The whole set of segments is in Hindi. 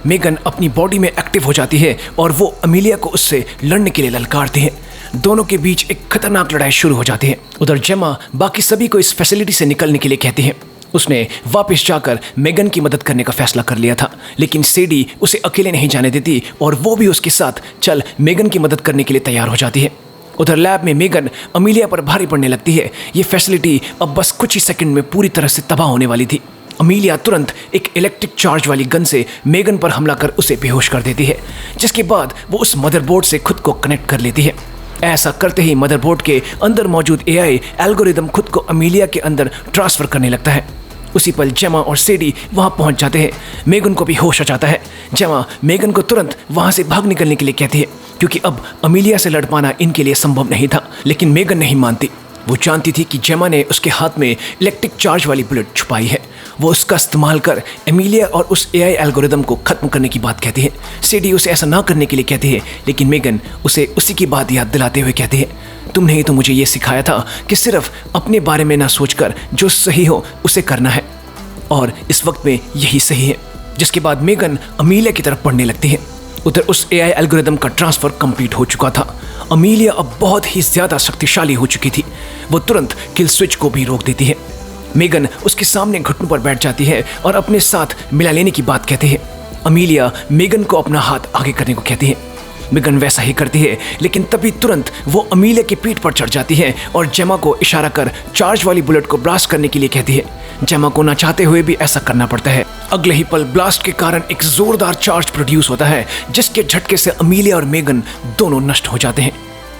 मेगन अपनी बॉडी में एक्टिव हो जाती है और वो अमीलिया को उससे लड़ने के लिए ललकारती है। दोनों के बीच एक खतरनाक लड़ाई शुरू हो जाती है। उधर जेमा बाकी सभी को इस फैसिलिटी से निकलने के लिए कहती है। उसने वापस जाकर मेगन की मदद करने का फैसला कर लिया था, लेकिन सेडी उसे अकेले नहीं जाने देती और वो भी उसके साथ चल मेगन की मदद करने के लिए तैयार हो जाती है। उधर लैब में मेगन अमीलिया पर भारी पड़ने लगती है। ये फैसिलिटी अब बस कुछ ही सेकंड में पूरी तरह से तबाह होने वाली थी। अमीलिया तुरंत एक इलेक्ट्रिक चार्ज वाली गन से मेगन पर हमला कर उसे बेहोश कर देती है, जिसके बाद वो उस मदरबोर्ड से खुद को कनेक्ट कर लेती है। ऐसा करते ही मदरबोर्ड के अंदर मौजूद एआई एल्गोरिदम खुद को अमीलिया के अंदर ट्रांसफर करने लगता है। उसी पल जेमा और सेडी वहां पहुंच जाते हैं। मेगन को भी होश आ जाता है। जेमा मेगन को तुरंत वहां से भाग निकलने के लिए कहती है, क्योंकि अब अमीलिया से लड़ पाना इनके लिए संभव नहीं था। लेकिन मेगन नहीं मानती। वो जानती थी कि जेमा ने उसके हाथ में इलेक्ट्रिक चार्ज वाली बुलेट छुपाई है। वो उसका इस्तेमाल कर अमीलिया और उस एआई एल्गोरिदम को खत्म करने की बात कहती है। सेडी उसे ऐसा ना करने के लिए कहती है, लेकिन मेगन उसे उसी की बात याद दिलाते हुए कहती है, तुमने ही तो मुझे ये सिखाया था कि सिर्फ अपने बारे में ना सोचकर जो सही हो उसे करना है, और इस वक्त में यही सही है। जिसके बाद मेगन अमीलिया की तरफ बढ़ने लगती है। उधर उस एआई एल्गोरिदम का ट्रांसफर कंप्लीट हो चुका था। अमीलिया अब बहुत ही ज्यादा शक्तिशाली हो चुकी थी। वो तुरंत किल स्विच को भी रोक देती है। मेगन उसके सामने घुटनों पर बैठ जाती है और अपने साथ मिला लेने की बात कहती है। अमीलिया मेगन को अपना हाथ आगे करने को कहती है। मेगन वैसा ही करती है, लेकिन तभी तुरंत वो अमीलिया की पीठ पर चढ़ जाती है और जेमा को इशारा कर चार्ज वाली बुलेट को ब्लास्ट करने के लिए कहती है। जेमा को ना चाहते हुए भी ऐसा करना पड़ता है। अगले ही पल ब्लास्ट के कारण एक जोरदार चार्ज प्रोड्यूस होता है, जिसके झटके से अमीलिया और मेगन दोनों नष्ट हो जाते हैं।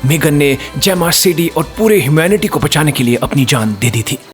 मेगन ने जेमा, सेडी और पूरे ह्यूमैनिटी को बचाने के लिए अपनी जान दे दी थी।